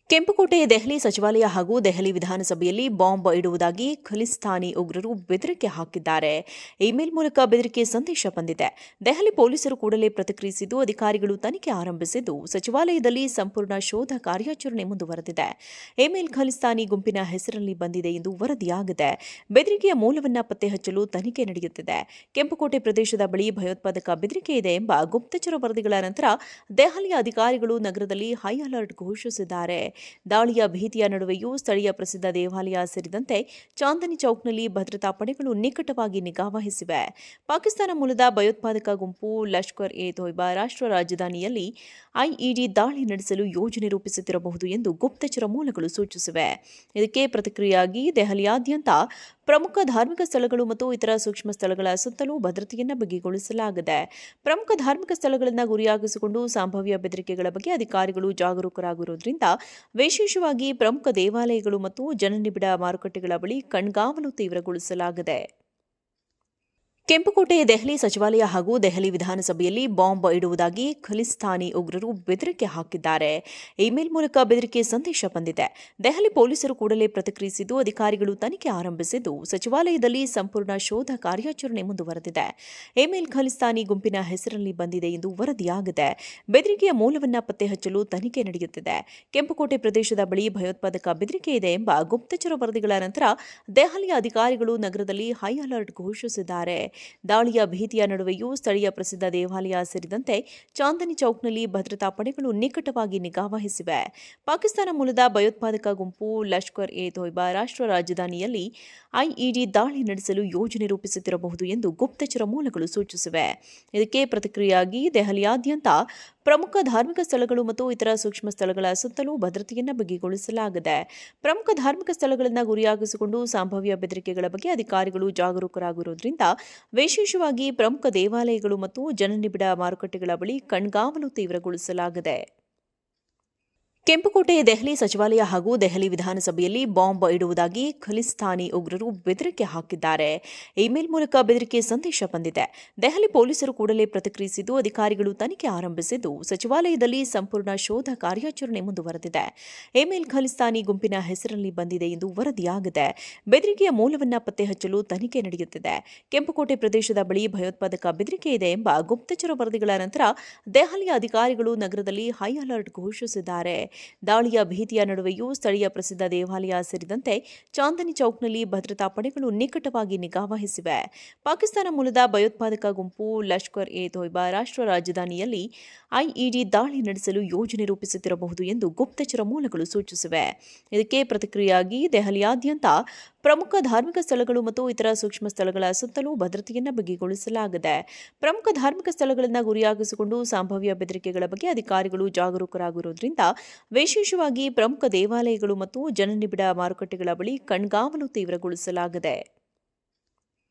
ಕೆಂಪುಕೋಟೆ ದೆಹಲಿ ಸಚಿವಾಲಯ ಹಾಗೂ ದೆಹಲಿ ವಿಧಾನಸಭೆಯಲ್ಲಿ ಬಾಂಬ್ ಇಡುವುದಾಗಿ ಖಲಿಸ್ತಾನಿ ಉಗ್ರರು ಬೆದರಿಕೆ ಹಾಕಿದ್ದಾರೆ. ಇಮೇಲ್ ಮೂಲಕ ಬೆದರಿಕೆ ಸಂದೇಶ ಬಂದಿದೆ. ದೆಹಲಿ ಪೊಲೀಸರು ಕೂಡಲೇ ಪ್ರತಿಕ್ರಿಯಿಸಿದ್ದು ಅಧಿಕಾರಿಗಳು ತನಿಖೆ ಆರಂಭಿಸಿದ್ದು ಸಚಿವಾಲಯದಲ್ಲಿ ಸಂಪೂರ್ಣ ಶೋಧ ಕಾರ್ಯಾಚರಣೆ ಮುಂದುವರೆದಿದೆ. ಇಮೇಲ್ ಖಲಿಸ್ತಾನಿ ಗುಂಪಿನ ಹೆಸರಲ್ಲಿ ಬಂದಿದೆ ಎಂದು ವರದಿಯಾಗಿದೆ. ಬೆದರಿಕೆಯ ಮೂಲವನ್ನು ಪತ್ತೆ ಹಚ್ಚಲು ತನಿಖೆ ನಡೆಯುತ್ತಿದೆ. ಕೆಂಪುಕೋಟೆ ಪ್ರದೇಶದ ಬಳಿ ಭಯೋತ್ಪಾದಕ ಬೆದರಿಕೆ ಇದೆ ಎಂಬ ಗುಪ್ತಚರ ವರದಿಗಳ ನಂತರ ದೆಹಲಿಯ ಅಧಿಕಾರಿಗಳು ನಗರದಲ್ಲಿ ಹೈ ಅಲರ್ಟ್ ಘೋಷಿಸಿದ್ದಾರೆ. ದಾಳಿಯ ಭೀತಿಯ ನಡುವೆಯೂ ಸ್ಥಳೀಯ ಪ್ರಸಿದ್ಧ ದೇವಾಲಯ ಸೇರಿದಂತೆ ಚಾಂದನಿ ಚೌಕ್ನಲ್ಲಿ ಭದ್ರತಾ ಪಡೆಗಳು ನಿಕಟವಾಗಿ ನಿಗಾ ವಹಿಸಿವೆ. ಪಾಕಿಸ್ತಾನ ಮೂಲದ ಭಯೋತ್ಪಾದಕ ಗುಂಪು ಲಷ್ಕರ್ ಎ ತೊಯ್ಬಾ ರಾಷ್ಟ್ರ ರಾಜಧಾನಿಯಲ್ಲಿ ಐಇಡಿ ದಾಳಿ ನಡೆಸಲು ಯೋಜನೆ ರೂಪಿಸುತ್ತಿರಬಹುದು ಎಂದು ಗುಪ್ತಚರ ಮೂಲಗಳು ಸೂಚಿಸಿವೆ. ಇದಕ್ಕೆ ಪ್ರತಿಕ್ರಿಯೆಯಾಗಿ ದೆಹಲಿಯಾದ್ಯಂತ ಪ್ರಮುಖ ಧಾರ್ಮಿಕ ಸ್ಥಳಗಳು ಮತ್ತು ಇತರ ಸೂಕ್ಷ್ಮ ಸ್ಥಳಗಳ ಸುತ್ತಲೂ ಭದ್ರತೆಯನ್ನು ಬಿಗಿಗೊಳಿಸಲಾಗಿದೆ. ಪ್ರಮುಖ ಧಾರ್ಮಿಕ ಸ್ಥಳಗಳನ್ನು ಗುರಿಯಾಗಿಸಿಕೊಂಡು ಸಂಭಾವ್ಯ ಬೆದರಿಕೆಗಳ ಬಗ್ಗೆ ಅಧಿಕಾರಿಗಳು ಜಾಗರೂಕರಾಗಿರುವುದರಿಂದ ವಿಶೇಷವಾಗಿ ಪ್ರಮುಖ ದೇವಾಲಯಗಳು ಮತ್ತು ಜನನಿಬಿಡ ಮಾರುಕಟ್ಟೆಗಳ ಬಳಿ ಕಣ್ಗಾವಲು ತೀವ್ರಗೊಳಿಸಲಾಗಿದೆ. ಕೆಂಪುಕೋಟೆ ದೆಹಲಿ ಸಚಿವಾಲಯ ಹಾಗೂ ದೆಹಲಿ ವಿಧಾನಸಭೆಯಲ್ಲಿ ಬಾಂಬ್ ಇಡುವುದಾಗಿ ಖಲಿಸ್ತಾನಿ ಉಗ್ರರು ಬೆದರಿಕೆ ಹಾಕಿದ್ದಾರೆ. ಇಮೇಲ್ ಮೂಲಕ ಬೆದರಿಕೆ ಸಂದೇಶ ಬಂದಿದೆ. ದೆಹಲಿ ಪೊಲೀಸರು ಕೂಡಲೇ ಪ್ರತಿಕ್ರಿಯಿಸಿದ್ದು ಅಧಿಕಾರಿಗಳು ತನಿಖೆ ಆರಂಭಿಸಿದ್ದು ಸಚಿವಾಲಯದಲ್ಲಿ ಸಂಪೂರ್ಣ ಶೋಧ ಕಾರ್ಯಾಚರಣೆ ಮುಂದುವರೆದಿದೆ. ಇಮೇಲ್ ಖಲಿಸ್ತಾನಿ ಗುಂಪಿನ ಹೆಸರಲ್ಲಿ ಬಂದಿದೆ ಎಂದು ವರದಿಯಾಗಿದೆ. ಬೆದರಿಕೆಯ ಮೂಲವನ್ನು ಪತ್ತೆ ಹಚ್ಚಲು ತನಿಖೆ ನಡೆಯುತ್ತಿದೆ. ಕೆಂಪುಕೋಟೆ ಪ್ರದೇಶದ ಬಳಿ ಭಯೋತ್ಪಾದಕ ಬೆದರಿಕೆ ಇದೆ ಎಂಬ ಗುಪ್ತಚರ ವರದಿಗಳ ನಂತರ ದೆಹಲಿಯ ಅಧಿಕಾರಿಗಳು ನಗರದಲ್ಲಿ ಹೈ ಅಲರ್ಟ್ ಘೋಷಿಸಿದ್ದಾರೆ. ದಾಳಿಯ ಭೀತಿಯ ನಡುವೆಯೂ ಸ್ಥಳೀಯ ಪ್ರಸಿದ್ಧ ದೇವಾಲಯ ಸೇರಿದಂತೆ ಚಾಂದನಿ ಚೌಕ್ನಲ್ಲಿ ಭದ್ರತಾ ಪಡೆಗಳು ನಿಕಟವಾಗಿ ನಿಗಾ ವಹಿಸಿವೆ. ಪಾಕಿಸ್ತಾನ ಮೂಲದ ಭಯೋತ್ಪಾದಕ ಗುಂಪು ಲಷ್ಕರ್ ಎ ತೊಯ್ಬಾ ರಾಷ್ಟ್ರ ರಾಜಧಾನಿಯಲ್ಲಿ ಐಇಡಿ ದಾಳಿ ನಡೆಸಲು ಯೋಜನೆ ರೂಪಿಸುತ್ತಿರಬಹುದು ಎಂದು ಗುಪ್ತಚರ ಮೂಲಗಳು ಸೂಚಿಸಿವೆ. ಇದಕ್ಕೆ ಪ್ರತಿಕ್ರಿಯೆಯಾಗಿ ದೆಹಲಿಯಾದ್ಯಂತ ಪ್ರಮುಖ ಧಾರ್ಮಿಕ ಸ್ಥಳಗಳು ಮತ್ತು ಇತರ ಸೂಕ್ಷ್ಮ ಸ್ಥಳಗಳ ಸುತ್ತಲೂ ಭದ್ರತೆಯನ್ನು ಬಿಗಿಗೊಳಿಸಲಾಗಿದೆ. ಪ್ರಮುಖ ಧಾರ್ಮಿಕ ಸ್ಥಳಗಳನ್ನು ಗುರಿಯಾಗಿಸಿಕೊಂಡು ಸಂಭಾವ್ಯ ಬೆದರಿಕೆಗಳ ಬಗ್ಗೆ ಅಧಿಕಾರಿಗಳು ಜಾಗರೂಕರಾಗಿರುವುದರಿಂದ ವಿಶೇಷವಾಗಿ ಪ್ರಮುಖ ದೇವಾಲಯಗಳು ಮತ್ತು ಜನನಿಬಿಡ ಮಾರುಕಟ್ಟೆಗಳ ಬಳಿ ಕಣ್ಗಾವಲು ತೀವ್ರಗೊಳಿಸಲಾಗಿದೆ. ಕೆಂಪುಕೋಟೆ ದೆಹಲಿ ಸಚಿವಾಲಯ ಹಾಗೂ ದೆಹಲಿ ವಿಧಾನಸಭೆಯಲ್ಲಿ ಬಾಂಬ್ ಇಡುವುದಾಗಿ ಖಲಿಸ್ತಾನಿ ಉಗ್ರರು ಬೆದರಿಕೆ ಹಾಕಿದ್ದಾರೆ. ಇಮೇಲ್ ಮೂಲಕ ಬೆದರಿಕೆ ಸಂದೇಶ ಬಂದಿದೆ. ದೆಹಲಿ ಪೊಲೀಸರು ಕೂಡಲೇ ಪ್ರತಿಕ್ರಿಯಿಸಿದ್ದು ಅಧಿಕಾರಿಗಳು ತನಿಖೆ ಆರಂಭಿಸಿದ್ದು ಸಚಿವಾಲಯದಲ್ಲಿ ಸಂಪೂರ್ಣ ಶೋಧ ಕಾರ್ಯಾಚರಣೆ ಮುಂದುವರೆದಿದೆ. ಇಮೇಲ್ ಖಲಿಸ್ತಾನಿ ಗುಂಪಿನ ಹೆಸರಲ್ಲಿ ಬಂದಿದೆ ಎಂದು ವರದಿಯಾಗಿದೆ. ಬೆದರಿಕೆಯ ಮೂಲವನ್ನು ಪತ್ತೆ ಹಚ್ಚಲು ತನಿಖೆ ನಡೆಯುತ್ತಿದೆ. ಕೆಂಪುಕೋಟೆ ಪ್ರದೇಶದ ಬಳಿ ಭಯೋತ್ಪಾದಕ ಬೆದರಿಕೆ ಇದೆ ಎಂಬ ಗುಪ್ತಚರ ವರದಿಗಳ ನಂತರ ದೆಹಲಿಯ ಅಧಿಕಾರಿಗಳು ನಗರದಲ್ಲಿ ಹೈ ಅಲರ್ಟ್ ಘೋಷಿಸಿದ್ದಾರೆ. ದಾಳಿಯ ಭೀತಿಯ ನಡುವೆಯೂ ಸ್ಥಳೀಯ ಪ್ರಸಿದ್ಧ ದೇವಾಲಯ ಸೇರಿದಂತೆ ಚಾಂದನಿ ಚೌಕ್ನಲ್ಲಿ ಭದ್ರತಾ ಪಡೆಗಳು ನಿಕಟವಾಗಿ ನಿಗಾ ವಹಿಸಿವೆ. ಪಾಕಿಸ್ತಾನ ಮೂಲದ ಭಯೋತ್ಪಾದಕ ಗುಂಪು ಲಷ್ಕರ್ ಎ ತೊಯ್ಬಾ ರಾಷ್ಟ್ರ ರಾಜಧಾನಿಯಲ್ಲಿ ಐಇಡಿ ದಾಳಿ ನಡೆಸಲು ಯೋಜನೆ ರೂಪಿಸುತ್ತಿರಬಹುದು ಎಂದು ಗುಪ್ತಚರ ಮೂಲಗಳು ಸೂಚಿಸಿವೆ. ಇದಕ್ಕೆ ಪ್ರತಿಕ್ರಿಯೆಯಾಗಿ ದೆಹಲಿಯಾದ್ಯಂತ ಪ್ರಮುಖ ಧಾರ್ಮಿಕ ಸ್ಥಳಗಳು ಮತ್ತು ಇತರ ಸೂಕ್ಷ್ಮ ಸ್ಥಳಗಳ ಸುತ್ತಲೂ ಭದ್ರತೆಯನ್ನು ಬಿಗಿಗೊಳಿಸಲಾಗಿದೆ. ಪ್ರಮುಖ ಧಾರ್ಮಿಕ ಸ್ಥಳಗಳನ್ನು ಗುರಿಯಾಗಿಸಿಕೊಂಡು ಸಂಭಾವ್ಯ ಬೆದರಿಕೆಗಳ ಬಗ್ಗೆ ಅಧಿಕಾರಿಗಳು ಜಾಗರೂಕರಾಗಿರುವುದರಿಂದ ವಿಶೇಷವಾಗಿ ಪ್ರಮುಖ ದೇವಾಲಯಗಳು ಮತ್ತು ಜನನಿಬಿಡ ಮಾರುಕಟ್ಟೆಗಳ ಬಳಿ ಕಣ್ಗಾವಲು ತೀವ್ರಗೊಳಿಸಲಾಗಿದೆ.